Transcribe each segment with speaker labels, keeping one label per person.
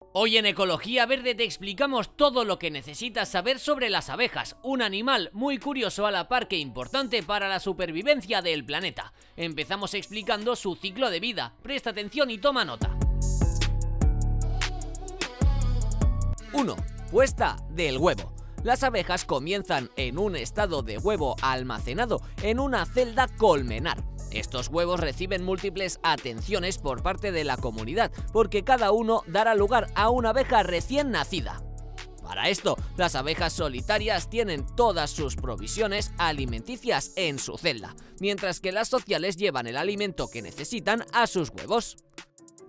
Speaker 1: Hoy en Ecología Verde te explicamos todo lo que necesitas saber sobre las abejas, un animal muy curioso a la par que importante para la supervivencia del planeta. Empezamos explicando su ciclo de vida, presta atención y toma nota. 1. Puesta del huevo. Las abejas comienzan en un estado de huevo almacenado en una celda colmenar. Estos huevos reciben múltiples atenciones por parte de la comunidad, porque cada uno dará lugar a una abeja recién nacida. Para esto, las abejas solitarias tienen todas sus provisiones alimenticias en su celda, mientras que las sociales llevan el alimento que necesitan a sus huevos.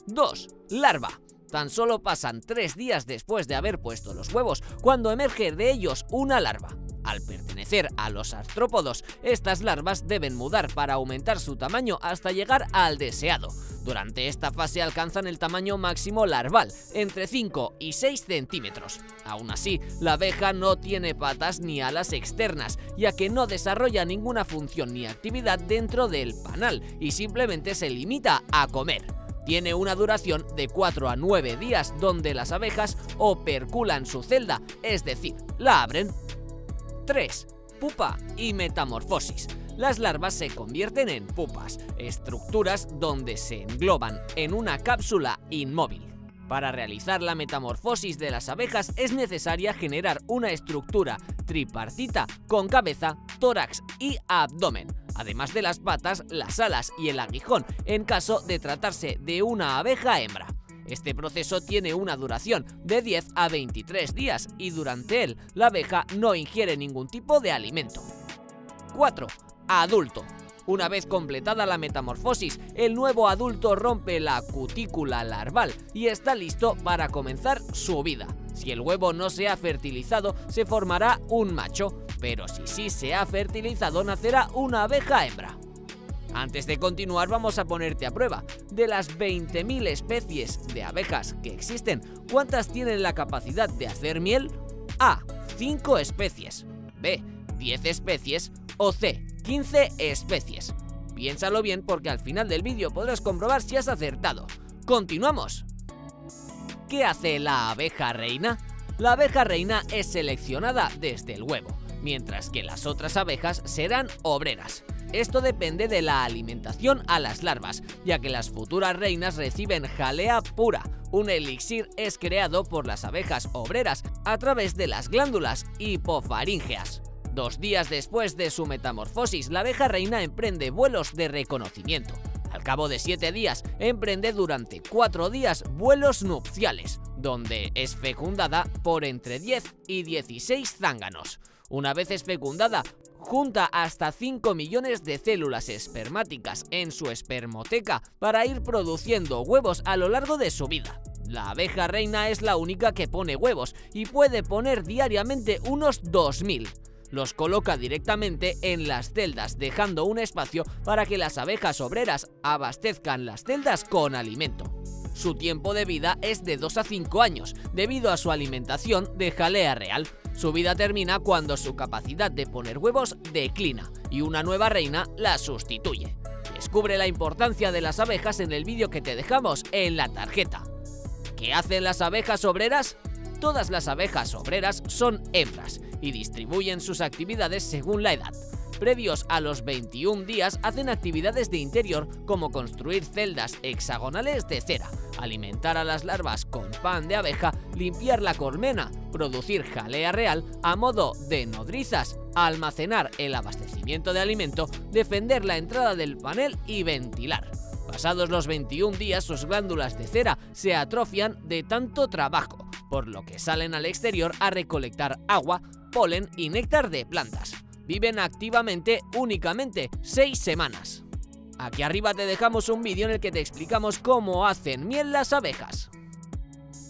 Speaker 1: 2. Larva. Tan solo pasan 3 días después de haber puesto los huevos cuando emerge de ellos una larva. Al pertenecer a los artrópodos, estas larvas deben mudar para aumentar su tamaño hasta llegar al deseado. Durante esta fase alcanzan el tamaño máximo larval, entre 5 y 6 centímetros. Aún así, la abeja no tiene patas ni alas externas, ya que no desarrolla ninguna función ni actividad dentro del panal y simplemente se limita a comer. Tiene una duración de 4 a 9 días donde las abejas operculan su celda, es decir, la abren. 3. Pupa y metamorfosis. Las larvas se convierten en pupas, estructuras donde se engloban en una cápsula inmóvil. Para realizar la metamorfosis de las abejas es necesaria generar una estructura tripartita con cabeza, tórax y abdomen, además de las patas, las alas y el aguijón, en caso de tratarse de una abeja hembra. Este proceso tiene una duración de 10 a 23 días y durante él la abeja no ingiere ningún tipo de alimento. 4. Adulto. Una vez completada la metamorfosis, el nuevo adulto rompe la cutícula larval y está listo para comenzar su vida. Si el huevo no se ha fertilizado, se formará un macho, pero si sí se ha fertilizado, nacerá una abeja hembra. Antes de continuar, vamos a ponerte a prueba. De las 20.000 especies de abejas que existen, ¿cuántas tienen la capacidad de hacer miel? A. 5 especies. B. 10 especies. O C. 15 especies. Piénsalo bien porque al final del vídeo podrás comprobar si has acertado. ¡Continuamos! ¿Qué hace la abeja reina? La abeja reina es seleccionada desde el huevo, mientras que las otras abejas serán obreras. Esto depende de la alimentación a las larvas, ya que las futuras reinas reciben jalea pura. Un elixir es creado por las abejas obreras a través de las glándulas hipofaríngeas. 2 días después de su metamorfosis, la abeja reina emprende vuelos de reconocimiento. Al cabo de 7 días, emprende durante 4 días vuelos nupciales, donde es fecundada por entre 10 y 16 zánganos. Una vez es fecundada, junta hasta 5 millones de células espermáticas en su espermoteca para ir produciendo huevos a lo largo de su vida. La abeja reina es la única que pone huevos y puede poner diariamente unos 2000. Los coloca directamente en las celdas, dejando un espacio para que las abejas obreras abastezcan las celdas con alimento. Su tiempo de vida es de 2 a 5 años, debido a su alimentación de jalea real. Su vida termina cuando su capacidad de poner huevos declina y una nueva reina la sustituye. Descubre la importancia de las abejas en el vídeo que te dejamos en la tarjeta. ¿Qué hacen las abejas obreras? Todas las abejas obreras son hembras y distribuyen sus actividades según la edad. Previos a los 21 días hacen actividades de interior como construir celdas hexagonales de cera, alimentar a las larvas con pan de abeja, limpiar la colmena, producir jalea real a modo de nodrizas, almacenar el abastecimiento de alimento, defender la entrada del panel y ventilar. Pasados los 21 días, sus glándulas de cera se atrofian de tanto trabajo, por lo que salen al exterior a recolectar agua, polen y néctar de plantas. Viven activamente únicamente 6 semanas. Aquí arriba te dejamos un vídeo en el que te explicamos cómo hacen miel las abejas.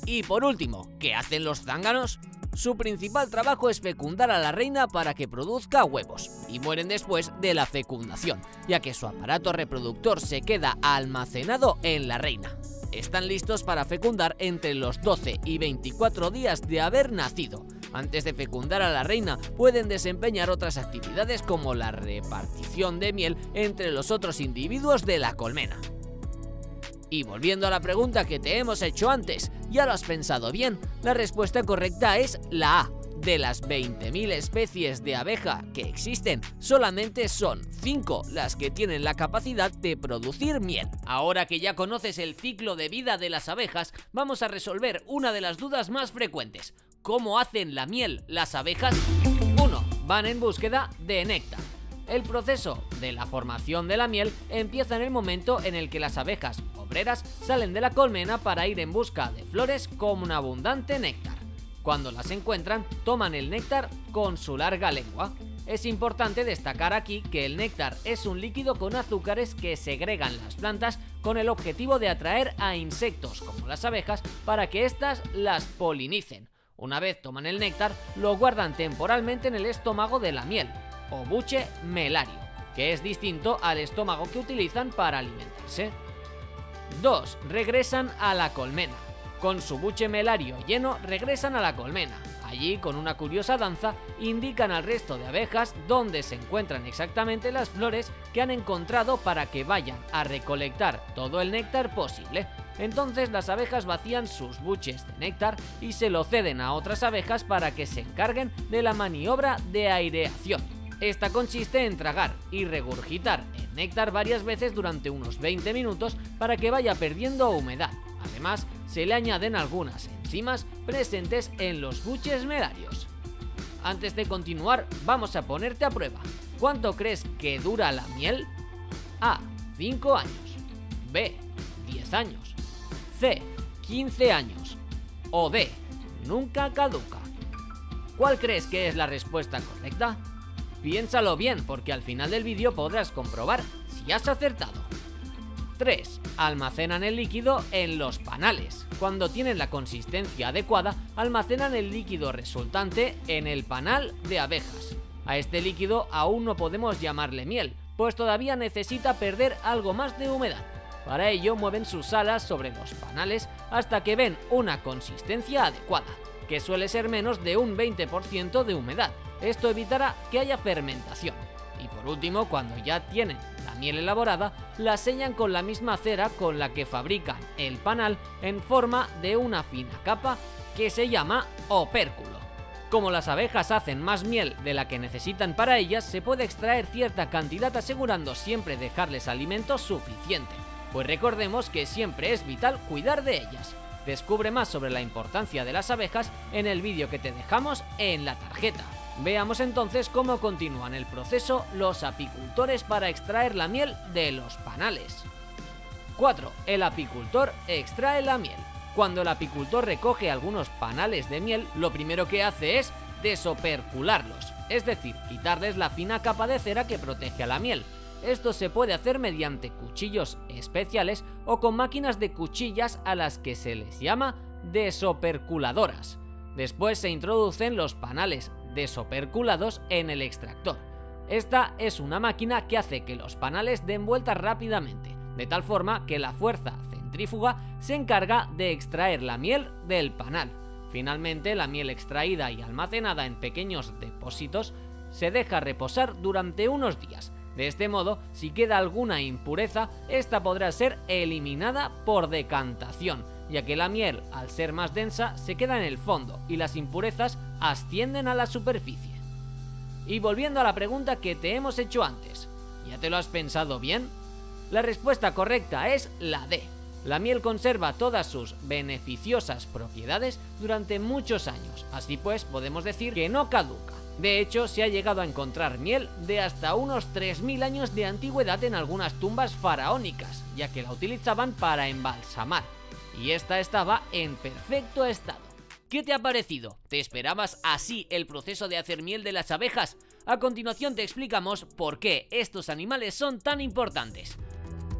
Speaker 1: Y por último, ¿qué hacen los zánganos? Su principal trabajo es fecundar a la reina para que produzca huevos, y mueren después de la fecundación, ya que su aparato reproductor se queda almacenado en la reina. Están listos para fecundar entre los 12 y 24 días de haber nacido. Antes de fecundar a la reina, pueden desempeñar otras actividades como la repartición de miel entre los otros individuos de la colmena. Y volviendo a la pregunta que te hemos hecho antes, ¿ya lo has pensado bien? La respuesta correcta es la A. De las 20.000 especies de abeja que existen, solamente son 5 las que tienen la capacidad de producir miel. Ahora que ya conoces el ciclo de vida de las abejas, vamos a resolver una de las dudas más frecuentes. ¿Cómo hacen la miel las abejas? 1. Van en búsqueda de néctar. El proceso de la formación de la miel empieza en el momento en el que las abejas obreras salen de la colmena para ir en busca de flores con un abundante néctar. Cuando las encuentran, toman el néctar con su larga lengua. Es importante destacar aquí que el néctar es un líquido con azúcares que segregan las plantas con el objetivo de atraer a insectos como las abejas para que éstas las polinicen. Una vez toman el néctar, lo guardan temporalmente en el estómago de la miel, o buche melario, que es distinto al estómago que utilizan para alimentarse. 2. Regresan a la colmena. Con su buche melario lleno, regresan a la colmena. Allí, con una curiosa danza, indican al resto de abejas dónde se encuentran exactamente las flores que han encontrado para que vayan a recolectar todo el néctar posible. Entonces las abejas vacían sus buches de néctar y se lo ceden a otras abejas para que se encarguen de la maniobra de aireación. Esta consiste en tragar y regurgitar el néctar varias veces durante unos 20 minutos para que vaya perdiendo humedad. Además, se le añaden algunas enzimas presentes en los buches melarios. Antes de continuar, vamos a ponerte a prueba. ¿Cuánto crees que dura la miel? A. 5 años. B. 10 años. C. 15 años. O D. Nunca caduca. ¿Cuál crees que es la respuesta correcta? Piénsalo bien, porque al final del vídeo podrás comprobar si has acertado. 3. Almacenan el líquido en los panales. Cuando tienen la consistencia adecuada, almacenan el líquido resultante en el panal de abejas. A este líquido aún no podemos llamarle miel, pues todavía necesita perder algo más de humedad. Para ello mueven sus alas sobre los panales hasta que ven una consistencia adecuada, que suele ser menos de un 20% de humedad. Esto evitará que haya fermentación. Y por último, cuando ya tienen la miel elaborada, la sellan con la misma cera con la que fabrican el panal en forma de una fina capa que se llama opérculo. Como las abejas hacen más miel de la que necesitan para ellas, se puede extraer cierta cantidad asegurando siempre dejarles alimento suficiente, pues recordemos que siempre es vital cuidar de ellas. Descubre más sobre la importancia de las abejas en el vídeo que te dejamos en la tarjeta. Veamos entonces cómo continúan el proceso los apicultores para extraer la miel de los panales. 4. El apicultor extrae la miel. Cuando el apicultor recoge algunos panales de miel, lo primero que hace es desopercularlos, es decir, quitarles la fina capa de cera que protege a la miel. Esto se puede hacer mediante cuchillos especiales o con máquinas de cuchillas a las que se les llama desoperculadoras. Después se introducen los panales desoperculados en el extractor. Esta es una máquina que hace que los panales den vueltas rápidamente, de tal forma que la fuerza centrífuga se encarga de extraer la miel del panal. Finalmente, la miel extraída y almacenada en pequeños depósitos se deja reposar durante unos días. De este modo, si queda alguna impureza, esta podrá ser eliminada por decantación, ya que la miel, al ser más densa, se queda en el fondo y las impurezas ascienden a la superficie. Y volviendo a la pregunta que te hemos hecho antes, ¿ya te lo has pensado bien? La respuesta correcta es la D. La miel conserva todas sus beneficiosas propiedades durante muchos años, así pues podemos decir que no caduca. De hecho, se ha llegado a encontrar miel de hasta unos 3.000 años de antigüedad en algunas tumbas faraónicas, ya que la utilizaban para embalsamar, y esta estaba en perfecto estado. ¿Qué te ha parecido? ¿Te esperabas así el proceso de hacer miel de las abejas? A continuación te explicamos por qué estos animales son tan importantes.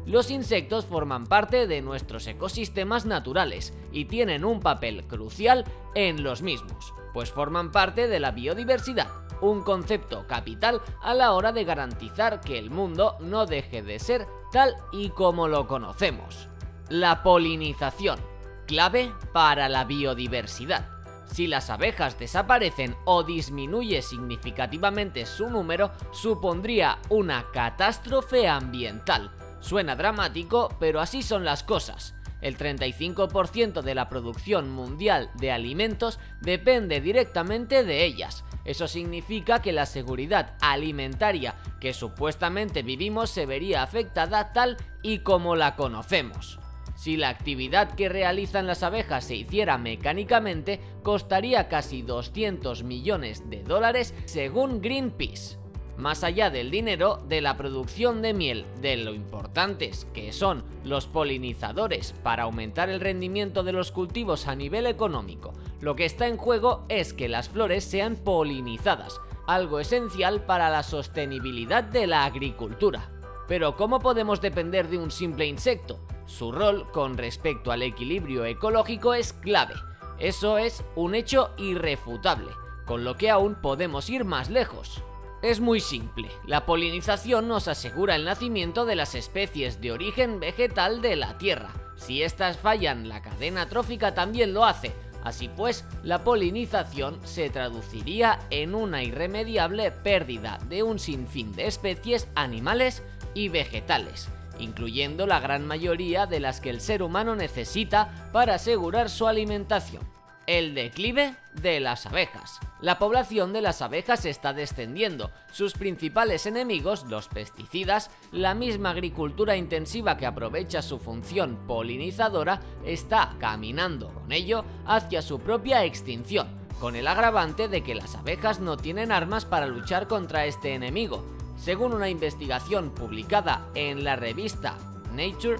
Speaker 1: Los insectos forman parte de nuestros ecosistemas naturales y tienen un papel crucial en los mismos, pues forman parte de la biodiversidad, un concepto capital a la hora de garantizar que el mundo no deje de ser tal y como lo conocemos. La polinización, clave para la biodiversidad. Si las abejas desaparecen o disminuye significativamente su número, supondría una catástrofe ambiental. Suena dramático, pero así son las cosas. El 35% de la producción mundial de alimentos depende directamente de ellas. Eso significa que la seguridad alimentaria que supuestamente vivimos se vería afectada tal y como la conocemos. Si la actividad que realizan las abejas se hiciera mecánicamente, costaría casi 200 millones de dólares según Greenpeace. Más allá del dinero, de la producción de miel, de lo importantes que son los polinizadores para aumentar el rendimiento de los cultivos a nivel económico, lo que está en juego es que las flores sean polinizadas, algo esencial para la sostenibilidad de la agricultura. Pero ¿cómo podemos depender de un simple insecto? Su rol con respecto al equilibrio ecológico es clave. Eso es un hecho irrefutable, con lo que aún podemos ir más lejos. Es muy simple, la polinización nos asegura el nacimiento de las especies de origen vegetal de la Tierra. Si estas fallan, la cadena trófica también lo hace. Así pues, la polinización se traduciría en una irremediable pérdida de un sinfín de especies animales y vegetales, incluyendo la gran mayoría de las que el ser humano necesita para asegurar su alimentación. El declive de las abejas. La población de las abejas está descendiendo. Sus principales enemigos, los pesticidas, la misma agricultura intensiva que aprovecha su función polinizadora, está caminando con ello hacia su propia extinción, con el agravante de que las abejas no tienen armas para luchar contra este enemigo. Según una investigación publicada en la revista Nature,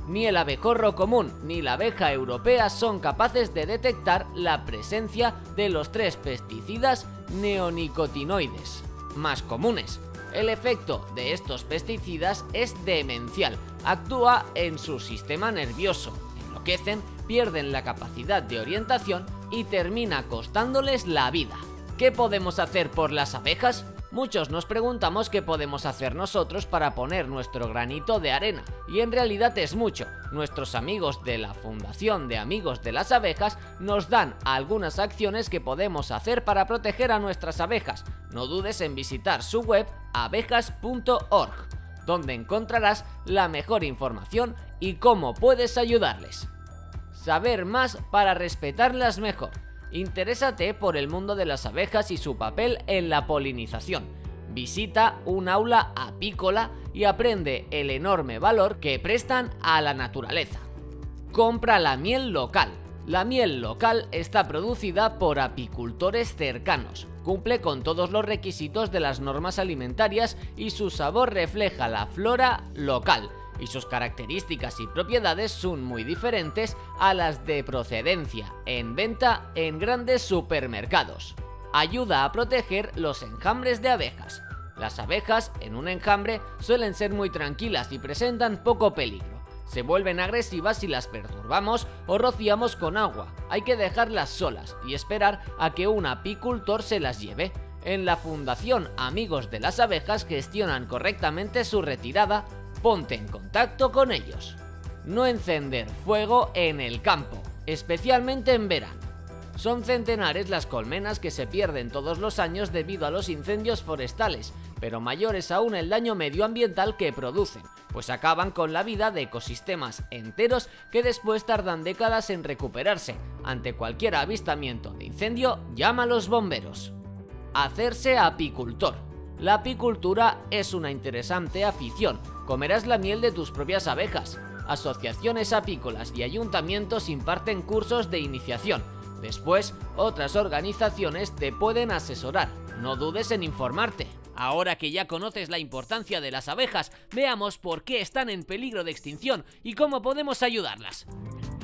Speaker 1: ni el abejorro común ni la abeja europea son capaces de detectar la presencia de los 3 pesticidas neonicotinoides más comunes. El efecto de estos pesticidas es demencial, actúa en su sistema nervioso, enloquecen, pierden la capacidad de orientación y termina costándoles la vida. ¿Qué podemos hacer por las abejas? Muchos nos preguntamos qué podemos hacer nosotros para poner nuestro granito de arena, y en realidad es mucho. Nuestros amigos de la Fundación de Amigos de las Abejas nos dan algunas acciones que podemos hacer para proteger a nuestras abejas. No dudes en visitar su web abejas.org, donde encontrarás la mejor información y cómo puedes ayudarles. Saber más para respetarlas mejor. Interésate por el mundo de las abejas y su papel en la polinización. Visita un aula apícola y aprende el enorme valor que prestan a la naturaleza. Compra la miel local. La miel local está producida por apicultores cercanos, cumple con todos los requisitos de las normas alimentarias y su sabor refleja la flora local. Y sus características y propiedades son muy diferentes a las de procedencia en venta en grandes supermercados. Ayuda a proteger los enjambres de abejas. Las abejas en un enjambre suelen ser muy tranquilas y presentan poco peligro. Se vuelven agresivas si las perturbamos o rociamos con agua. Hay que dejarlas solas y esperar a que un apicultor se las lleve. En la Fundación Amigos de las Abejas gestionan correctamente su retirada. Ponte en contacto con ellos. No encender fuego en el campo, especialmente en verano. Son centenares las colmenas que se pierden todos los años debido a los incendios forestales, pero mayor es aún el daño medioambiental que producen, pues acaban con la vida de ecosistemas enteros que después tardan décadas en recuperarse. Ante cualquier avistamiento de incendio, llama a los bomberos. Hacerse apicultor. La apicultura es una interesante afición. Comerás la miel de tus propias abejas. Asociaciones apícolas y ayuntamientos imparten cursos de iniciación. Después, otras organizaciones te pueden asesorar. No dudes en informarte. Ahora que ya conoces la importancia de las abejas, veamos por qué están en peligro de extinción y cómo podemos ayudarlas.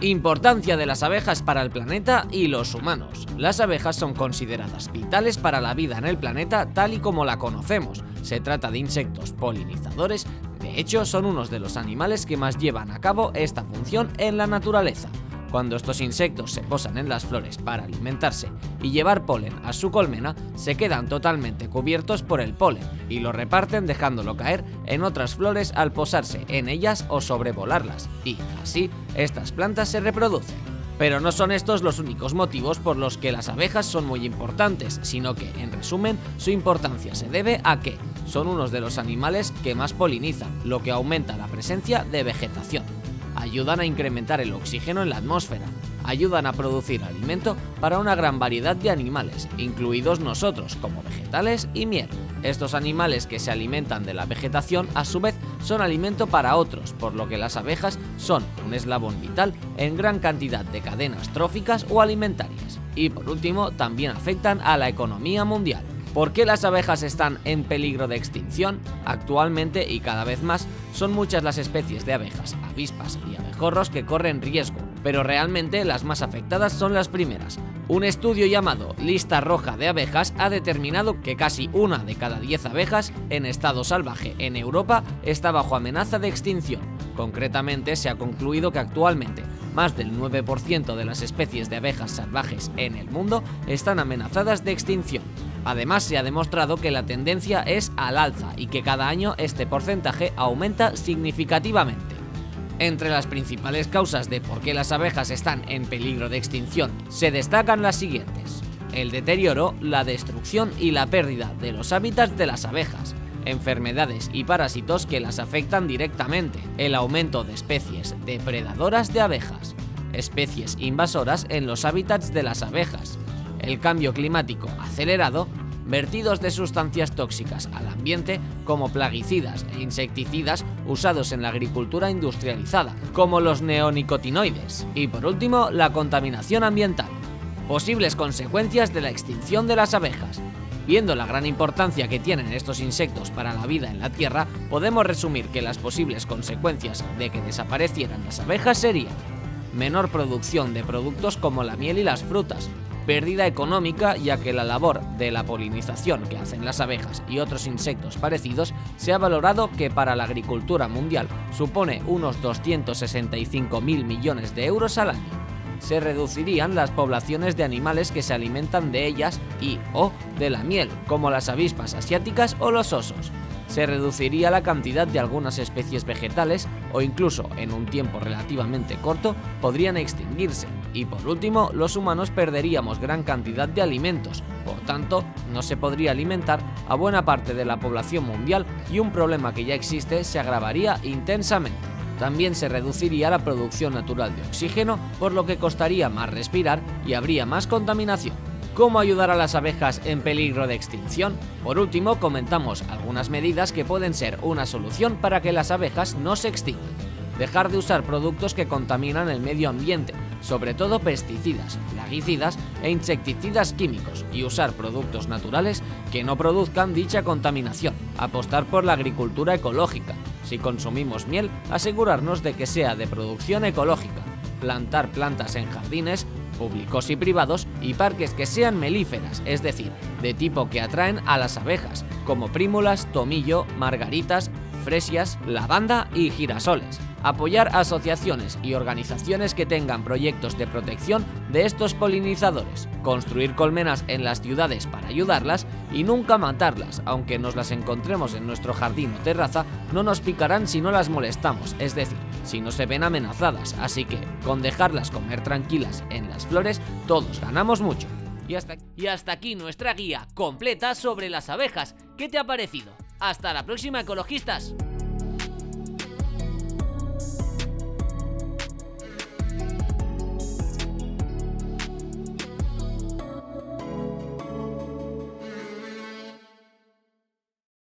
Speaker 1: Importancia de las abejas para el planeta y los humanos. Las abejas son consideradas vitales para la vida en el planeta tal y como la conocemos. Se trata de insectos polinizadores, de hecho son unos de los animales que más llevan a cabo esta función en la naturaleza. Cuando estos insectos se posan en las flores para alimentarse y llevar polen a su colmena, se quedan totalmente cubiertos por el polen y lo reparten dejándolo caer en otras flores al posarse en ellas o sobrevolarlas, y así estas plantas se reproducen. Pero no son estos los únicos motivos por los que las abejas son muy importantes, sino que, en resumen, su importancia se debe a que son unos de los animales que más polinizan, lo que aumenta la presencia de vegetación. Ayudan a incrementar el oxígeno en la atmósfera. Ayudan a producir alimento para una gran variedad de animales, incluidos nosotros, como vegetales y miel. Estos animales que se alimentan de la vegetación, a su vez, son alimento para otros, por lo que las abejas son un eslabón vital en gran cantidad de cadenas tróficas o alimentarias. Y por último, también afectan a la economía mundial. ¿Por qué las abejas están en peligro de extinción? Actualmente, y cada vez más, son muchas las especies de abejas, avispas y abejorros que corren riesgo, pero realmente las más afectadas son las primeras. Un estudio llamado Lista Roja de Abejas ha determinado que casi 1 de cada 10 abejas en estado salvaje en Europa está bajo amenaza de extinción. Concretamente, se ha concluido que actualmente más del 9% de las especies de abejas salvajes en el mundo están amenazadas de extinción. Además, se ha demostrado que la tendencia es al alza y que cada año este porcentaje aumenta significativamente. Entre las principales causas de por qué las abejas están en peligro de extinción se destacan las siguientes: el deterioro, la destrucción y la pérdida de los hábitats de las abejas, enfermedades y parásitos que las afectan directamente, el aumento de especies depredadoras de abejas, especies invasoras en los hábitats de las abejas, el cambio climático acelerado, vertidos de sustancias tóxicas al ambiente como plaguicidas e insecticidas usados en la agricultura industrializada, como los neonicotinoides, y por último, la contaminación ambiental. Posibles consecuencias de la extinción de las abejas. Viendo la gran importancia que tienen estos insectos para la vida en la Tierra, podemos resumir que las posibles consecuencias de que desaparecieran las abejas serían: menor producción de productos como la miel y las frutas, pérdida económica, ya que la labor de la polinización que hacen las abejas y otros insectos parecidos se ha valorado que para la agricultura mundial supone unos 265.000 millones de euros al año. Se reducirían las poblaciones de animales que se alimentan de ellas o de la miel, como las avispas asiáticas o los osos. Se reduciría la cantidad de algunas especies vegetales o incluso, en un tiempo relativamente corto, podrían extinguirse. Y por último, los humanos perderíamos gran cantidad de alimentos, por tanto, no se podría alimentar a buena parte de la población mundial y un problema que ya existe se agravaría intensamente. También se reduciría la producción natural de oxígeno, por lo que costaría más respirar y habría más contaminación. ¿Cómo ayudar a las abejas en peligro de extinción? Por último, comentamos algunas medidas que pueden ser una solución para que las abejas no se extingan. Dejar de usar productos que contaminan el medio ambiente, sobre todo pesticidas, plaguicidas e insecticidas químicos, y usar productos naturales que no produzcan dicha contaminación. Apostar por la agricultura ecológica. Si consumimos miel, asegurarnos de que sea de producción ecológica. Plantar plantas en jardines públicos y privados y parques que sean melíferas, es decir, de tipo que atraen a las abejas, como prímulas, tomillo, margaritas, fresias, lavanda y girasoles. Apoyar asociaciones y organizaciones que tengan proyectos de protección de estos polinizadores. Construir colmenas en las ciudades para ayudarlas y nunca matarlas, aunque nos las encontremos en nuestro jardín o terraza, no nos picarán si no las molestamos, es decir, si no se ven amenazadas, así que con dejarlas comer tranquilas en las flores, todos ganamos mucho. Y hasta aquí nuestra guía completa sobre las abejas. ¿Qué te ha parecido? Hasta la próxima, ecologistas.